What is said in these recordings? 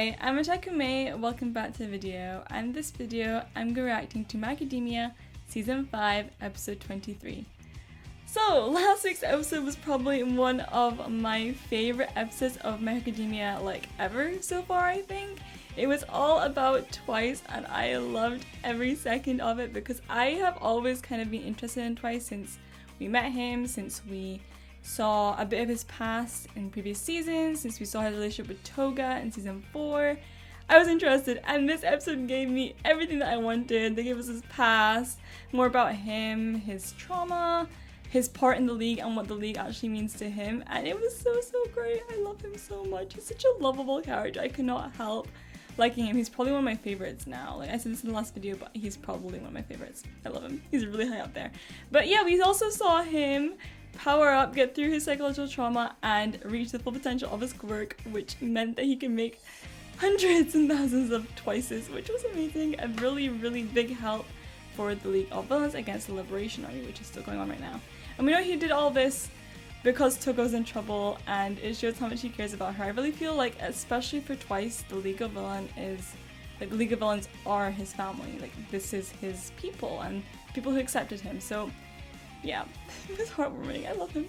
Hi, I'm May. Welcome back to the video. And in this video, I'm reacting to My Academia Season 5, Episode 23. So, last week's episode was probably one of my favorite episodes of My Academia, ever so far, I think. It was all about Twice, and I loved every second of it because I have always kind of been interested in Twice since we met him, since we saw a bit of his past in previous seasons, since we saw his relationship with Toga in season 4. I was interested, and this episode gave me everything that I wanted. They gave us his past, more about him, his trauma, his part in the league, and what the league actually means to him, and it was so great. I love him so much. He's such a lovable character. I could not help liking him. He's probably one of my favorites now. Like I said this in the last video, but he's probably one of my favorites. I love him. He's really high up there. But yeah, we also saw him power up, get through his psychological trauma, and reach the full potential of his quirk, which meant that he can make hundreds and thousands of Twices, which was amazing. A really big help for the League of Villains against the Liberation Army, which is still going on right now. And we know he did all this because Togo's in trouble, and it shows how much he cares about her. I really feel like, especially for Twice, the League of Villains is, the League of Villains are his family. This is his people, and people who accepted him. So yeah, it was heartwarming. I love him.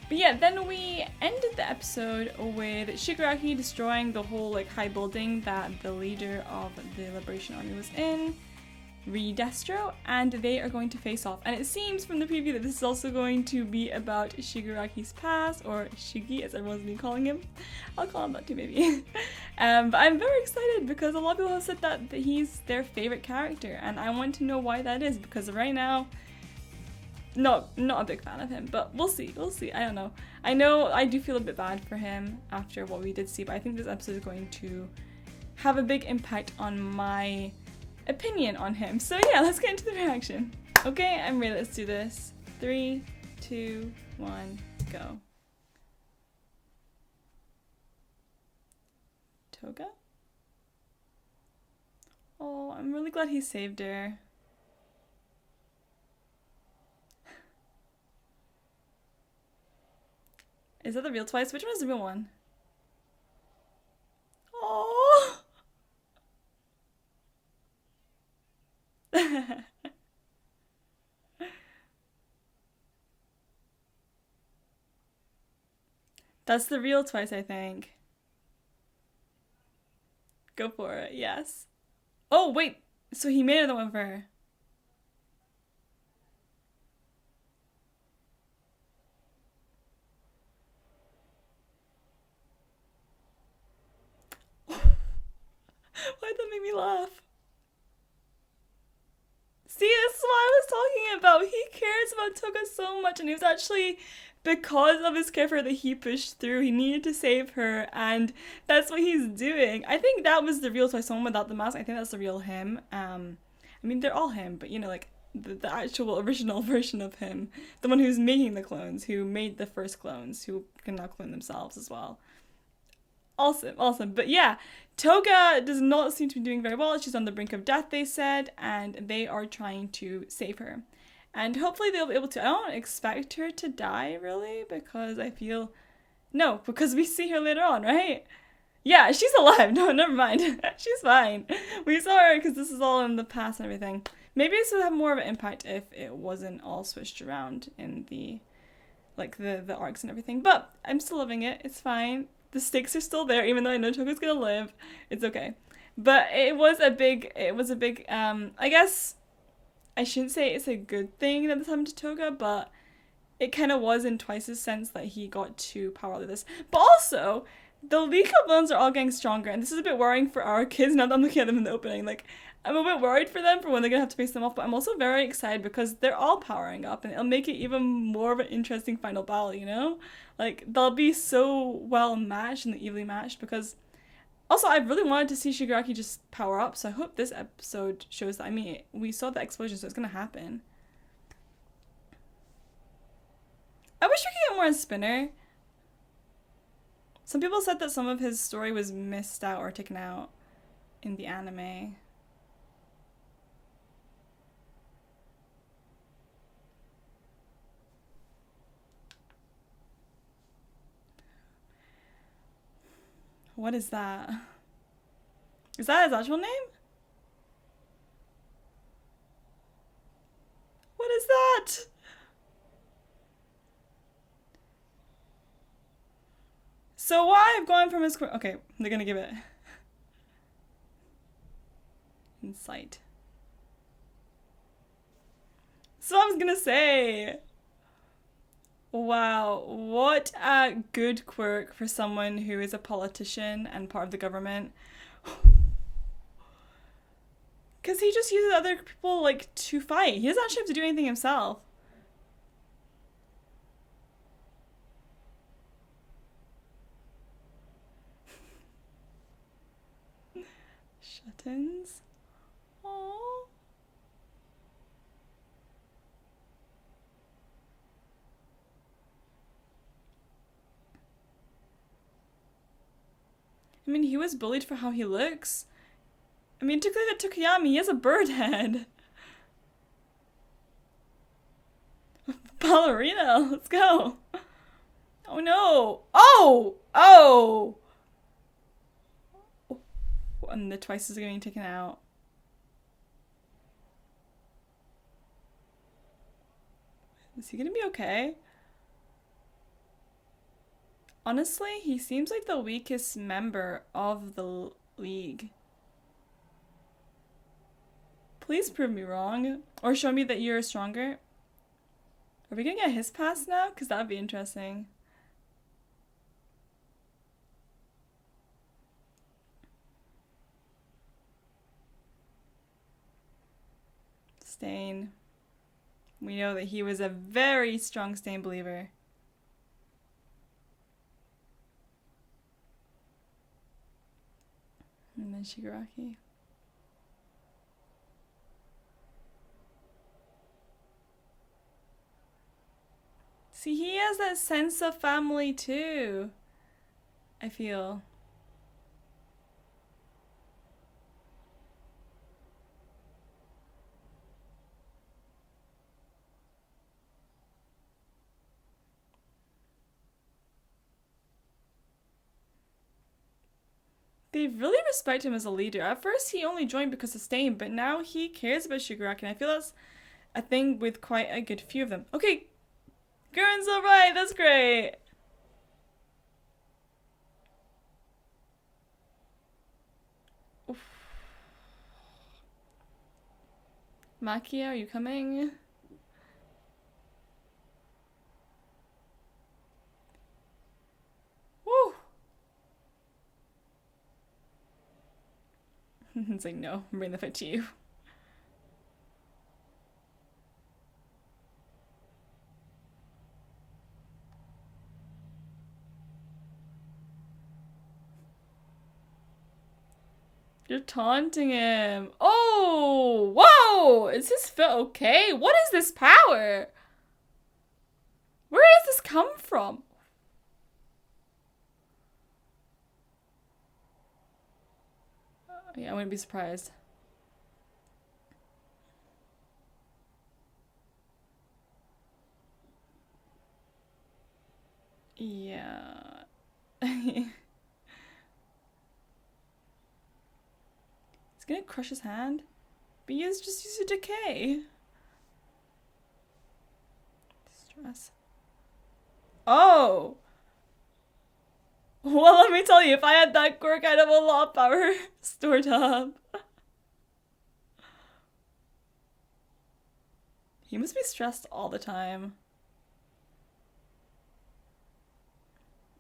But yeah, then we ended the episode with Shigaraki destroying the whole high building that the leader of the Liberation Army was in, Destro, and they are going to face off. And it seems from the preview that this is also going to be about Shigaraki's past, or Shigi as everyone's been calling him. I'll call him that too maybe. But I'm very excited because a lot of people have said that he's their favorite character, and I want to know why that is, because right now, not a big fan of him, but we'll see, I don't know. I know I do feel a bit bad for him after what we did see, but I think this episode is going to have a big impact on my opinion on him. So yeah, let's get into the reaction. Okay, I'm ready, let's do this. 3, 2, 1, go. Toga? Oh, I'm really glad he saved her. Is that the real Twice? Which one is the real one? Oh. That's the real Twice, I think. Go for it, yes. Oh, wait. So he made another one for her. Why'd that make me laugh? See, this is what I was talking about. He cares about Toga so much, and it was actually because of his care for her that he pushed through. He needed to save her, and that's what he's doing. I think that was the real Twice, someone without the mask. I think that's the real him. I mean, they're all him, but you know, the actual original version of him. The one who's making the clones, who made the first clones, who can now clone themselves as well. Awesome. But yeah, Toga does not seem to be doing very well. She's on the brink of death, they said, and they are trying to save her. And hopefully they'll be able to. I don't expect her to die, really, because I feel... No, because we see her later on, right? Yeah, she's alive. No, never mind. She's fine. We saw her because this is all in the past and everything. Maybe this would have more of an impact if it wasn't all switched around in the arcs and everything. But I'm still loving it. It's fine. The stakes are still there, even though I know Toga's gonna live. It's okay. But it was a big, I guess I shouldn't say it's a good thing that this happened to Toga, but it kind of was in Twice's sense that he got to power out of this. But also, the League of Villains are all getting stronger, and this is a bit worrying for our kids now that I'm looking at them in the opening. I'm a bit worried for them for when they're gonna have to face them off, but I'm also very excited because they're all powering up, and it'll make it even more of an interesting final battle, you know? They'll be so well matched and evenly matched, because also I really wanted to see Shigaraki just power up, so I hope this episode shows that. I mean, we saw the explosion, so it's gonna happen. I wish we could get more on Spinner. Some people said that some of his story was missed out or taken out in the anime. What is that? Is that his actual name? What is that? So why I've gone from his... Okay, they're gonna give it... Insight. So I was gonna say... Wow, what a good quirk for someone who is a politician and part of the government. Because he just uses other people, like, to fight. He doesn't actually have to do anything himself. Shut-ins. Aww. I mean, he was bullied for how he looks. I mean, look at Tokuyami, he has a bird head. Ballerina, let's go. Oh no. Oh! Oh! And the twice is getting taken out. Is he gonna be okay? Honestly, he seems like the weakest member of the league. Please prove me wrong. Or show me that you're stronger. Are we gonna get his pass now? Because that would be interesting. Stain. We know that he was a very strong Stain believer. And then Shigaraki. See, he has that sense of family too, I feel. They really respect him as a leader. At first, he only joined because of Stain, but now he cares about Shigaraki, and I feel that's a thing with quite a good few of them. Okay, Gurren's alright, that's great. Oof. Makia, are you coming? Woo! It's like, no, I'm bringing the fight to you. You're taunting him. Oh! Whoa! Is his foot okay? What is this power? Where does this come from? Yeah, I wouldn't be surprised. Yeah. He's gonna crush his hand. But he just used a decay. Stress. Oh! Well, let me tell you, if I had that quirk, I'd have a lot of power stored up. He must be stressed all the time.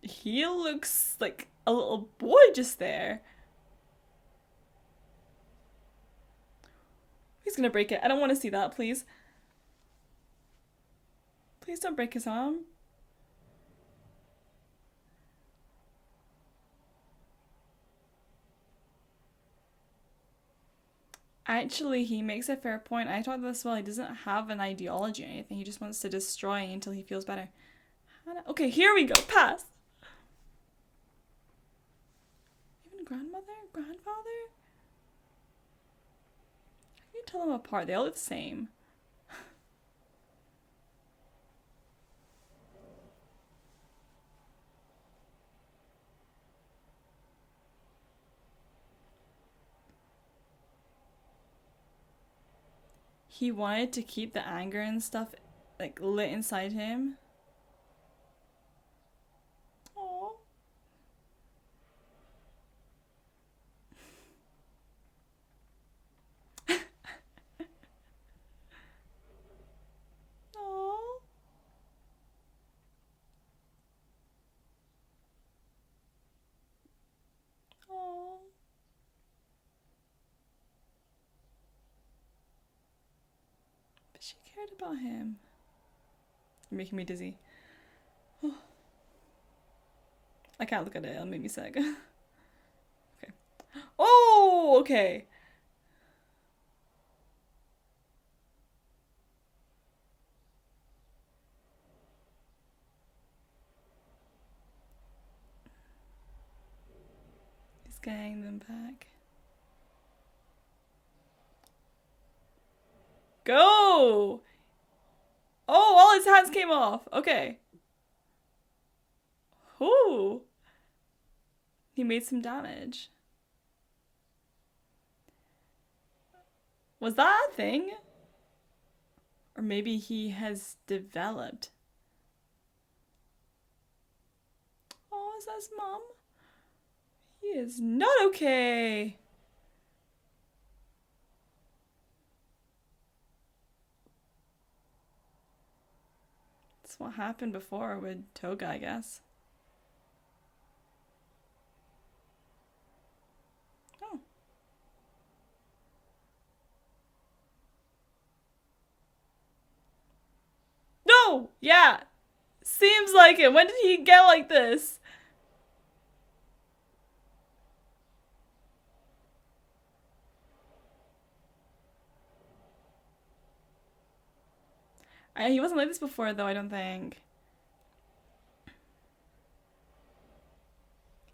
He looks like a little boy just there. He's gonna break it. I don't want to see that, please. Please don't break his arm. Actually, he makes a fair point. I thought this well. He doesn't have an ideology or anything. He just wants to destroy until he feels better. Okay, here we go. Pass. Even grandmother? Grandfather? How can you tell them apart? They all look the same. he wanted to keep the anger and stuff like lit inside him. Aww. Aww. Aww. But she cared about him. You're making me dizzy. I can't look at it, it'll make me sick. Okay. Oh, okay. He's getting them back. Go! Oh, all his hands came off. Okay. Ooh. He made some damage. Was that a thing? Or maybe he has developed. Oh, is that his mom? He is not okay. That's what happened before with Toga, I guess. Oh. No! Yeah! Seems like it. When did he get like this? He wasn't like this before, though, I don't think.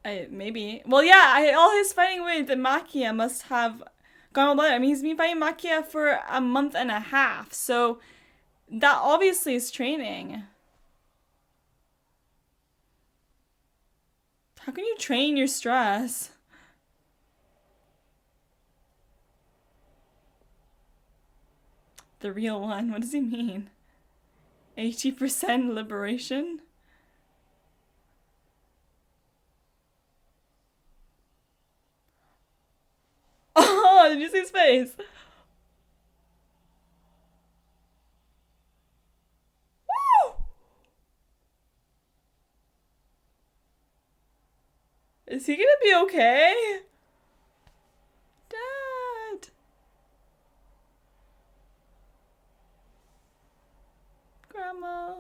Maybe. Well, yeah, all his fighting with Makia must have gone all out. I mean, he's been fighting Makia for a month and a half, so that obviously is training. How can you train your stress? The real one? What does he mean? 80% liberation? Oh, did you see his face? Woo! Is he gonna be okay? Dad! Grandma.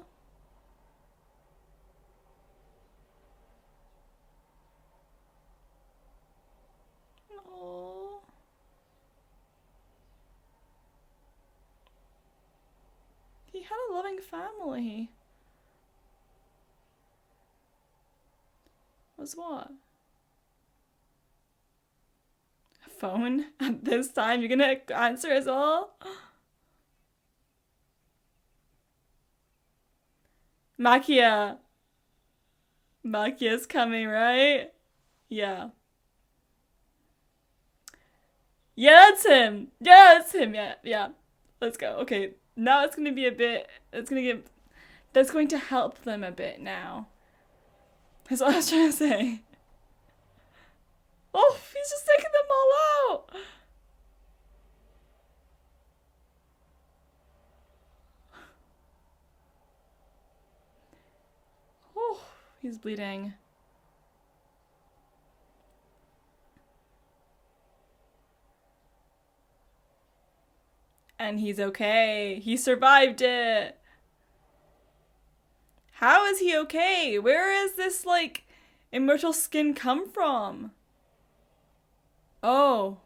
Oh. He had a loving family. Was what? A phone? At this time, you're gonna answer as well? Makia. Makia's coming, right? Yeah. Yeah, that's him. Yeah, that's him. Yeah, yeah. Let's go. Okay, now it's gonna be a bit. That's going to help them a bit now. That's what I was trying to say. Oh, he's just taking them all out. Oh, he's bleeding. And he's okay. He survived it. How is he okay? Where is this, like, immortal skin come from? Oh.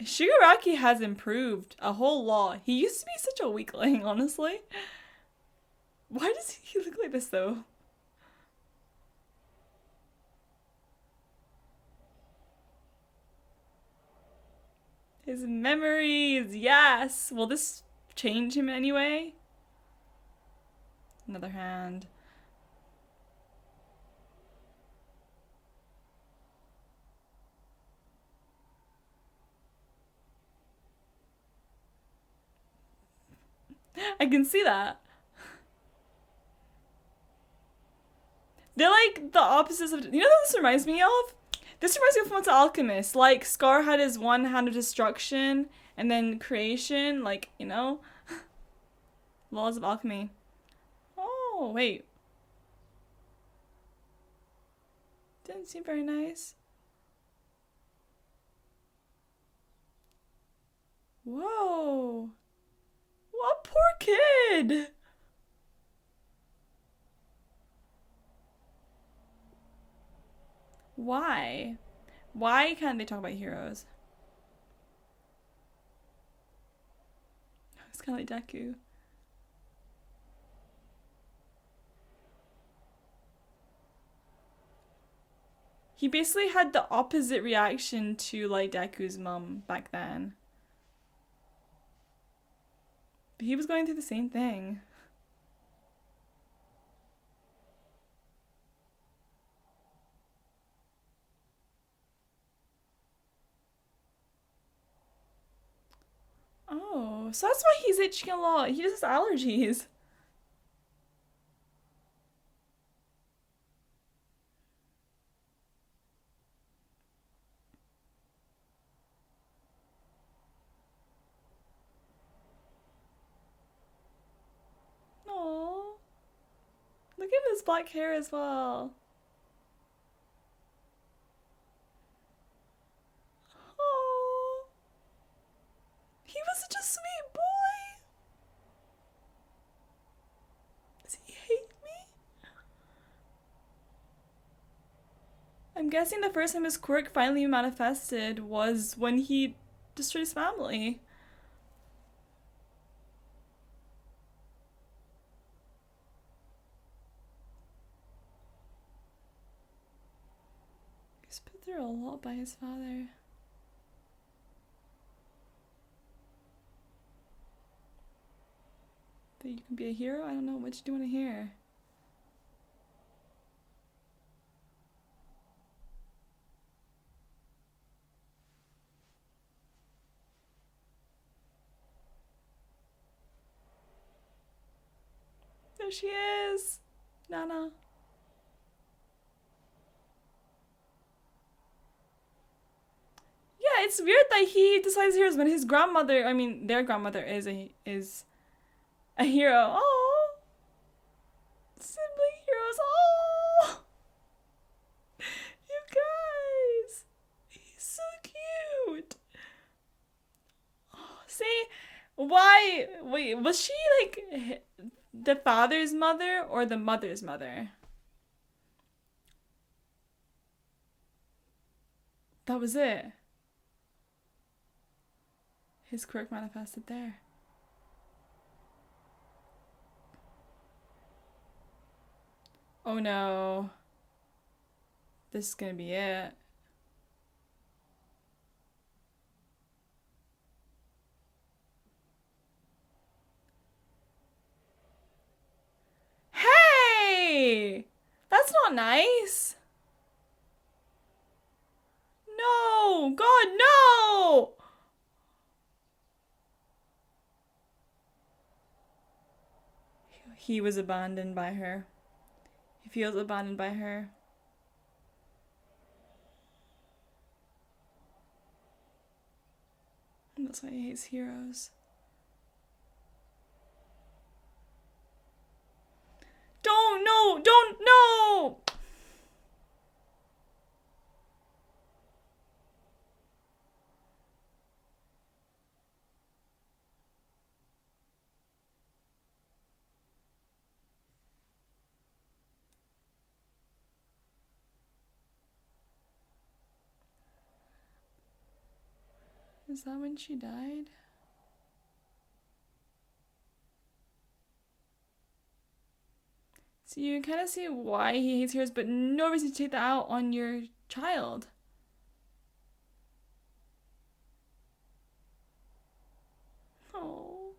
Shigaraki has improved a whole lot. He used to be such a weakling, honestly. Why does he look like this, though? His memories, yes! Will this change him anyway? Another hand. I can see that. They're like the opposites of. You know what this reminds me of? This reminds me of Fullmetal Alchemist. Like, Scar had his one hand of destruction and then creation. Like, you know? Laws of alchemy. Oh, wait. Didn't seem very nice. Whoa. What poor kid. Why? Why can't they talk about heroes? It's kind of like Deku. He basically had the opposite reaction to like Deku's mom back then. But he was going through the same thing. Oh, so that's why he's itching a lot. He just has allergies. Oh, look at his black hair as well. Oh, he was such a sweet boy. Does he hate me? I'm guessing the first time his quirk finally manifested was when he destroyed his family. He's put through a lot by his father. That you can be a hero? I don't know. What do you want to hear? There she is! Nana. Yeah, it's weird that he decides heroes when his grandmother, I mean, their grandmother is a hero. Oh, sibling heroes. Oh, you guys, he's so cute. Oh, see, why? Wait, was she like the father's mother or the mother's mother? That was it. His quirk manifested there. Oh no. This is gonna be it. Hey! That's not nice. No! God, no! He was abandoned by her. He feels abandoned by her. And that's why he hates heroes. Don't, no! Don't, no! Is that when she died? So you kind of see why he hates heroes, but no reason to take that out on your child. Oh.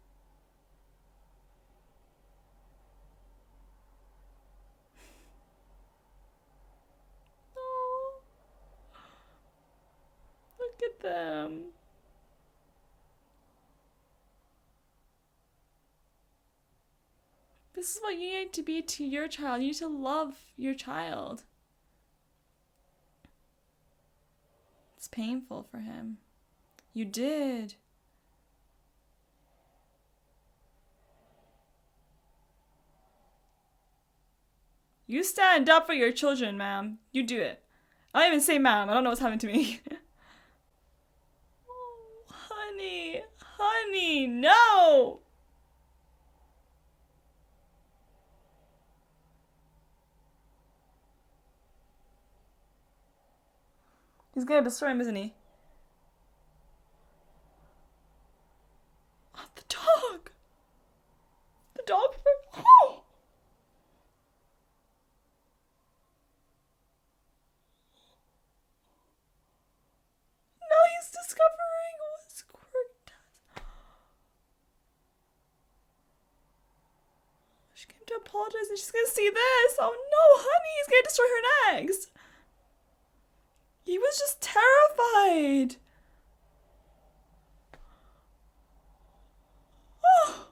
Oh. Look at them. This is what you need to be to your child. You need to love your child. It's painful for him. You did. You stand up for your children, ma'am. You do it. I don't even say ma'am. I don't know what's happening to me. Oh, honey. Honey, no! He's gonna destroy him, isn't he? Oh, the dog! The dog? Oh! Now he's discovering what quirk does. She came to apologize and she's gonna see this. Oh no, honey, he's gonna destroy her next. He was just terrified. Oh.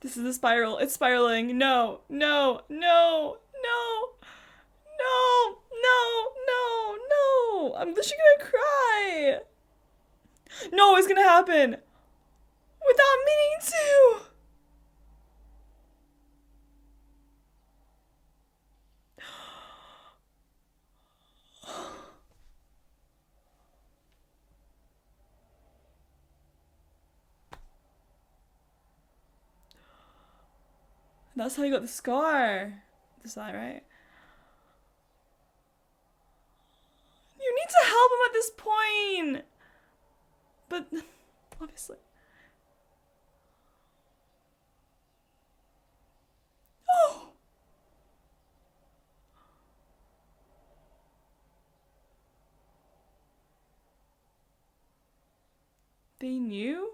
This is a spiral. It's spiraling. No, no, no, no, no, no, no, no. I'm literally gonna cry. No, it's gonna happen. Without meaning to. That's how you got the scar. Is that right? You need to help him at this point. But, obviously. Oh! They knew?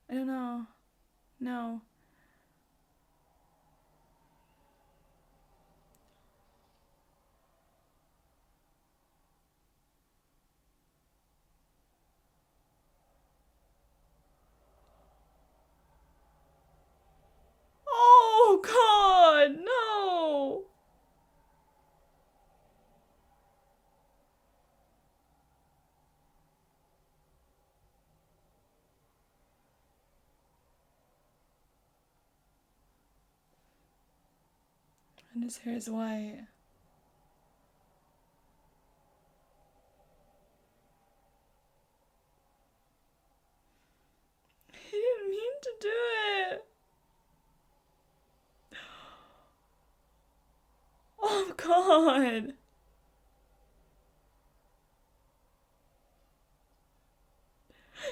I don't know. No. Oh, God, no! And his hair is white. He didn't mean to do it. Oh, God.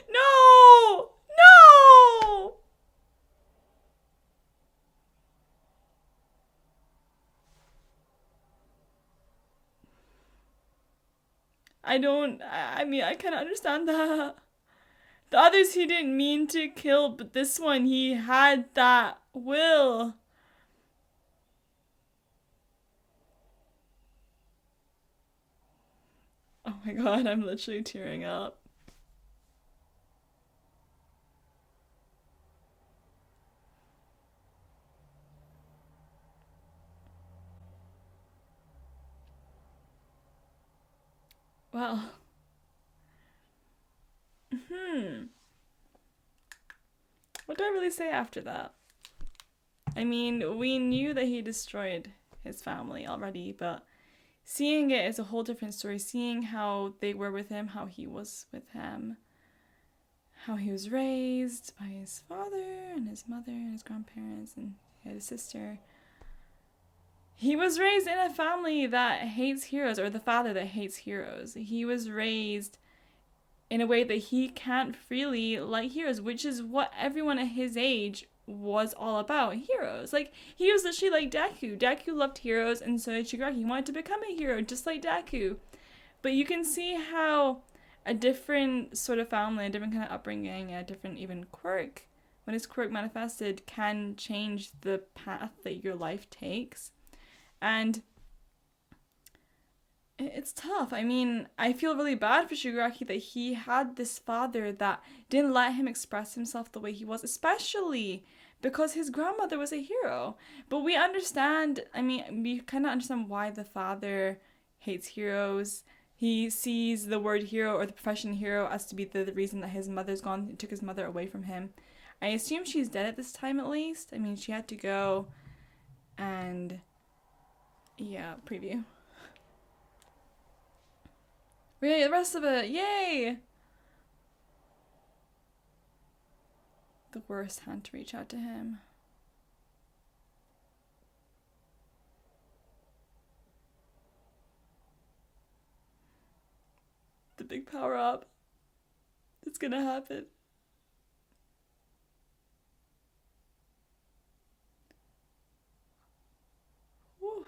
No! No! I mean, I kind of understand that. The others he didn't mean to kill, but this one he had that will. Oh my God, I'm literally tearing up. Well. What do I really say after that? I mean, we knew that he destroyed his family already, but seeing it is a whole different story. Seeing how they were with him, how he was with him, how he was raised by his father and his mother and his grandparents, and he had a sister. He was raised in a family that hates heroes, or the father that hates heroes. He was raised in a way that he can't freely like heroes, which is what everyone at his age was all about. Heroes. Like, he was literally like Deku. Deku loved heroes, and so did Shigaraki. He wanted to become a hero, just like Deku. But you can see how a different sort of family, a different kind of upbringing, a different even quirk, when his quirk manifested, can change the path that your life takes. And it's tough. I mean, I feel really bad for Shigaraki that he had this father that didn't let him express himself the way he was, especially because his grandmother was a hero. But we understand, I mean, we kind of understand why the father hates heroes. He sees the word hero or the profession hero as to be the reason that his mother's gone, took his mother away from him. I assume she's dead at this time at least. I mean, she had to go and, yeah, preview. Really, the rest of it, yay! The worst hand to reach out to him. The big power up. It's gonna happen. Whew.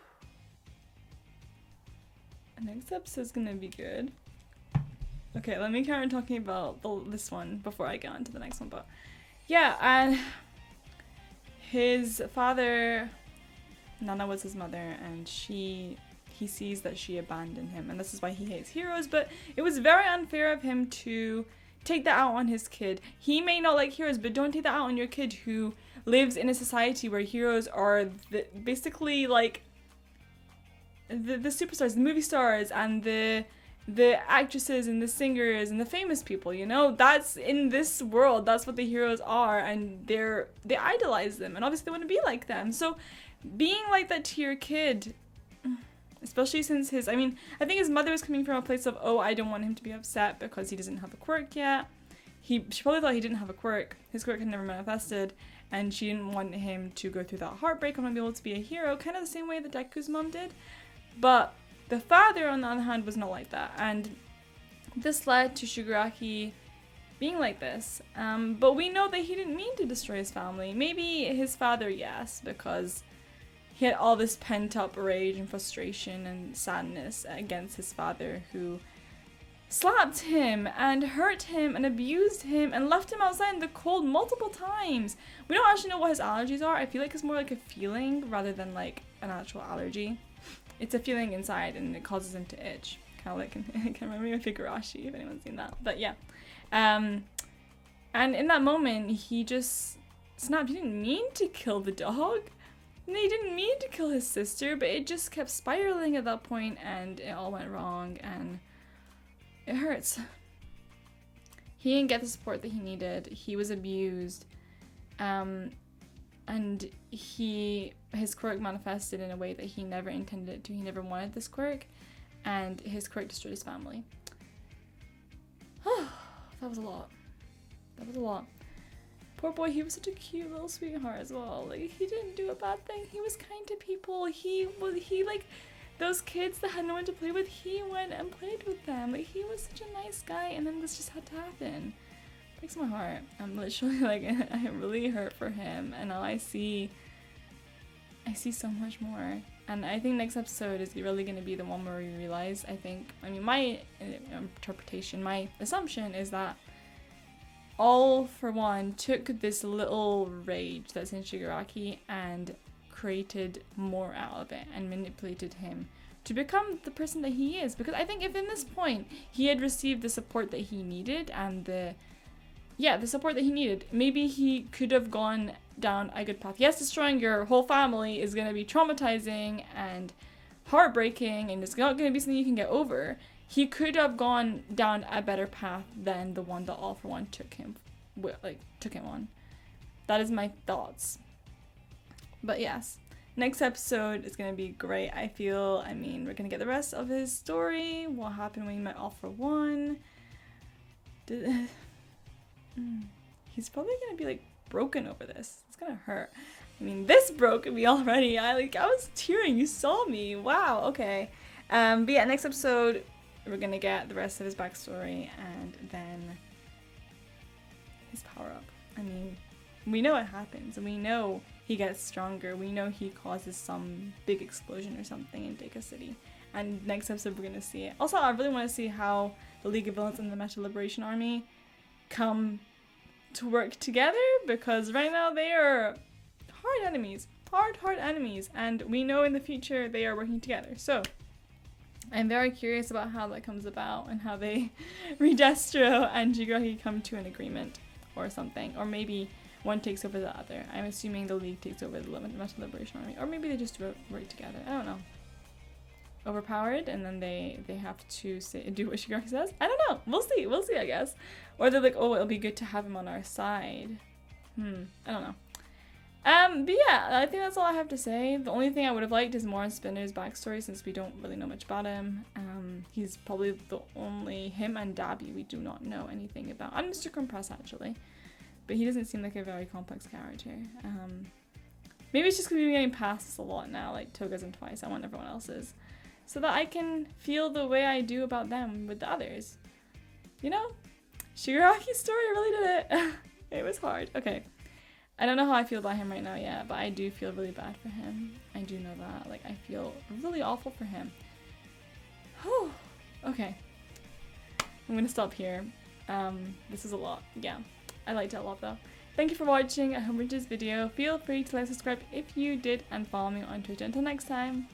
Next episode's gonna be good. Okay, let me carry on talking about this one before I get on to the next one. But yeah, and his father, Nana was his mother, and he sees that she abandoned him, and this is why he hates heroes. But it was very unfair of him to take that out on his kid. He may not like heroes, but don't take that out on your kid who lives in a society where heroes are basically like the superstars, the movie stars, and the actresses and the singers and the famous people, you know? That's in this world, that's what the heroes are, and they idolize them, and obviously they want to be like them. So being like that to your kid, especially since I think his mother was coming from a place of, oh, I don't want him to be upset because he doesn't have a quirk yet. She probably thought he didn't have a quirk. His quirk had never manifested, and she didn't want him to go through that heartbreak and not be able to be a hero, kind of the same way that Deku's mom did. But the father, on the other hand, was not like that, and this led to Shigaraki being like this. But we know that he didn't mean to destroy his family. Maybe his father, yes, because he had all this pent-up rage and frustration and sadness against his father, who slapped him and hurt him and abused him and left him outside in the cold multiple times. We don't actually know what his allergies are. I feel like it's more like a feeling rather than like an actual allergy. It's a feeling inside, and it causes him to itch. Kind of like, I can remember Figurashi, if anyone's seen that. But yeah. And in that moment, he just snapped. He didn't mean to kill the dog. And he didn't mean to kill his sister, but it just kept spiraling at that point, and it all went wrong, and it hurts. He didn't get the support that he needed. He was abused. And his quirk manifested in a way that he never intended it to. He never wanted this quirk, and his quirk destroyed his family. That was a lot. That was a lot. Poor boy, he was such a cute little sweetheart as well. Like, he didn't do a bad thing. He was kind to people. He like, those kids that had no one to play with, he went and played with them. Like, he was such a nice guy, and then this just had to happen. Breaks my heart. I'm literally like, I'm really hurt for him, and now I see so much more. And I think next episode is really going to be the one where we realize, my interpretation, my assumption is that All For One took this little rage that's in Shigaraki and created more out of it and manipulated him to become the person that he is. Because I think if in this point he had received the support that he needed and the support that he needed, maybe he could have gone down a good path. Yes, destroying your whole family is going to be traumatizing and heartbreaking, and it's not going to be something you can get over. He could have gone down a better path than the one that All For One took him on. That is my thoughts. But yes, next episode is going to be great. We're going to get the rest of his story, what happened when he met All For One. He's probably gonna be like broken over this. It's gonna hurt. This broke me already. I was tearing. You saw me. Wow. Okay. But yeah, next episode we're gonna get the rest of his backstory and then his power up. We know it happens, and we know he gets stronger. We know he causes some big explosion or something in Deka City. And next episode we're gonna see it. Also, I really want to see how the League of Villains and the Metal Liberation Army come to work together, because right now they are hard enemies, and we know in the future they are working together. So I'm very curious about how that comes about and how they Redestro and Shigaraki come to an agreement or something. Or maybe one takes over the other. I'm assuming the League takes over the Metal Liberation Army. Or maybe they just work together. I don't know. Overpowered, and then they have to do what Shigaraki says? I don't know. We'll see, I guess. Or they're like, oh, it'll be good to have him on our side. I don't know. But yeah, I think that's all I have to say. The only thing I would have liked is more on Spinner's backstory, since we don't really know much about him. He's probably the only, him and Dabi, we do not know anything about. And Mr. Compress, actually. But he doesn't seem like a very complex character. Maybe it's just because we've been getting past this a lot now, like Toga's and Twice. I want everyone else's. So that I can feel the way I do about them with the others. You know? Shigaraki's story really did it. It was hard. Okay. I don't know how I feel about him right now yet, but I do feel really bad for him. I do know that. Like, I feel really awful for him. Whew. Okay. I'm gonna stop here. This is a lot. Yeah. I liked it a lot though. Thank you for watching. I hope you enjoyed this video. Feel free to like, subscribe if you did, and follow me on Twitter. Until next time.